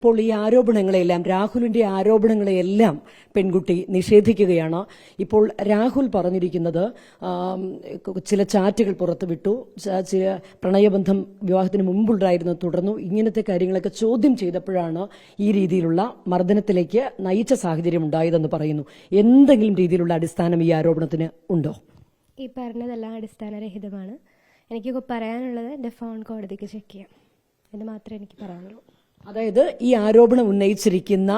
ഇപ്പോൾ ഈ ആരോപണങ്ങളെല്ലാം രാഹുലിന്റെ ആരോപണങ്ങളെയെല്ലാം പെൺകുട്ടി നിഷേധിക്കുകയാണ്. ഇപ്പോൾ രാഹുൽ പറഞ്ഞിരിക്കുന്നത് ചില ചാറ്റുകൾ പുറത്തുവിട്ടു, ചില പ്രണയബന്ധം വിവാഹത്തിന് മുമ്പുണ്ടായിരുന്നു, തുടർന്നു. ഇങ്ങനത്തെ കാര്യങ്ങളൊക്കെ ചോദ്യം ചെയ്തപ്പോഴാണ് ഈ രീതിയിലുള്ള മർദ്ദനത്തിലേക്ക് നയിച്ച സാഹചര്യം ഉണ്ടായതെന്ന് പറയുന്നു. എന്തെങ്കിലും രീതിയിലുള്ള അടിസ്ഥാനം ഈ ആരോപണത്തിന് ഉണ്ടോ? ഈ പറഞ്ഞതെല്ലാം അടിസ്ഥാനരഹിതമാണ്. എനിക്ക് പറയാനുള്ളത് എൻ്റെ ഫോൺ കോടതിക്ക് ചെക്ക് ചെയ്യാം എന്ന് മാത്രമേ എനിക്ക് പറയാനുള്ളൂ. അതായത് ഈ ആരോപണം ഉന്നയിച്ചിരിക്കുന്ന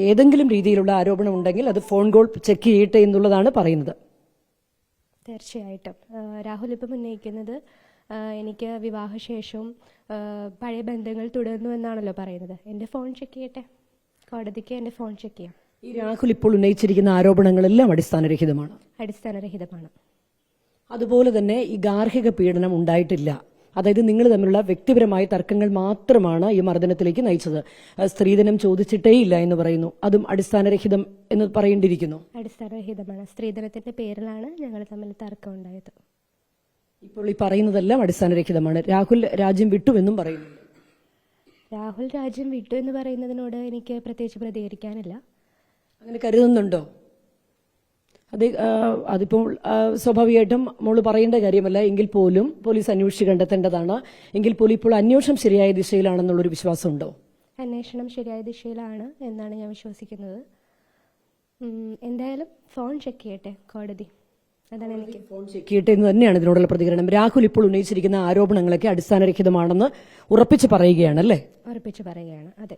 ഏതെങ്കിലും രീതിയിലുള്ള ആരോപണം ഉണ്ടെങ്കിൽ അത് ഫോൺ കോൾ ചെക്ക് ചെയ്യട്ടെ എന്നുള്ളതാണ് പറയുന്നത്. തീർച്ചയായിട്ടും രാഹുൽ ഇപ്പം ഉന്നയിക്കുന്നത് എനിക്ക് വിവാഹശേഷവും പഴയ ബന്ധങ്ങൾ തുടർന്നു എന്നാണല്ലോ പറയുന്നത്. എൻ്റെ ഫോൺ ചെക്ക് ചെയ്യട്ടെ, കോടതിക്ക് എൻ്റെ ഫോൺ ചെക്ക് ചെയ്യാം. ഈ രാഹുൽ ഇപ്പോൾ ഉന്നയിച്ചിരിക്കുന്ന ആരോപണങ്ങളെല്ലാം അടിസ്ഥാനരഹിതമാണ്. അടിസ്ഥാനരഹിതമാണ്. അതുപോലെ തന്നെ ഈ ഗാർഹിക പീഡനം ഉണ്ടായിട്ടില്ല. അതായത് നിങ്ങൾ തമ്മിലുള്ള വ്യക്തിപരമായ തർക്കങ്ങൾ മാത്രമാണ് ഈ മർദ്ദനത്തിലേക്ക് നയിച്ചത്. സ്ത്രീധനം ചോദിച്ചിട്ടേയില്ല എന്ന് പറയുന്നു. അതും അടിസ്ഥാനരഹിതം എന്ന് പറയേണ്ടിയിരിക്കുന്നു. അടിസ്ഥാനരഹിതമാണ്. സ്ത്രീധനത്തിന്റെ പേരിലാണ് ഞങ്ങൾ തമ്മിൽ തർക്കം ഉണ്ടായത്. ഇപ്പോൾ ഈ പറയുന്നതെല്ലാം അടിസ്ഥാനരഹിതമാണ്. രാഹുൽ രാജ്യം വിട്ടുവെന്നും പറയുന്നു. രാഹുൽ രാജ്യം വിട്ടു എന്ന് പറയുന്നതിനോട് എനിക്ക് പ്രത്യേകിച്ച് പ്രതികരിക്കാനില്ല. അങ്ങനെ കരുതുന്നുണ്ടോ? അതിപ്പോൾ സ്വാഭാവികമായിട്ടും മോള് പറയേണ്ട കാര്യമല്ല. എങ്കിൽ പോലും പോലീസ് അന്വേഷിച്ച് കണ്ടെത്തേണ്ടതാണ്. എങ്കിൽ പോലും ഇപ്പോൾ അന്വേഷണം ശരിയായ ദിശയിലാണെന്നുള്ളൊരു വിശ്വാസമുണ്ടോ? അന്വേഷണം ശരിയായ ദിശയിലാണ് എന്നാണ് ഞാൻ വിശ്വസിക്കുന്നത്. എന്തായാലും ഫോൺ ചെക്ക് ചെയ്യട്ടെ കോടതി. അതാണ് എനിക്ക് ഫോൺ ചെക്ക് ചെയ്യട്ടെ എന്ന് തന്നെയാണ് ഇതിനോടുള്ള പ്രതികരണം. രാഹുൽ ഇപ്പോൾ ഉന്നയിച്ചിരിക്കുന്ന ആരോപണങ്ങളൊക്കെ അടിസ്ഥാനരഹിതമാണെന്ന് ഉറപ്പിച്ച് പറയുകയാണല്ലേ? ഉറപ്പിച്ച് പറയുകയാണ്. അതെ.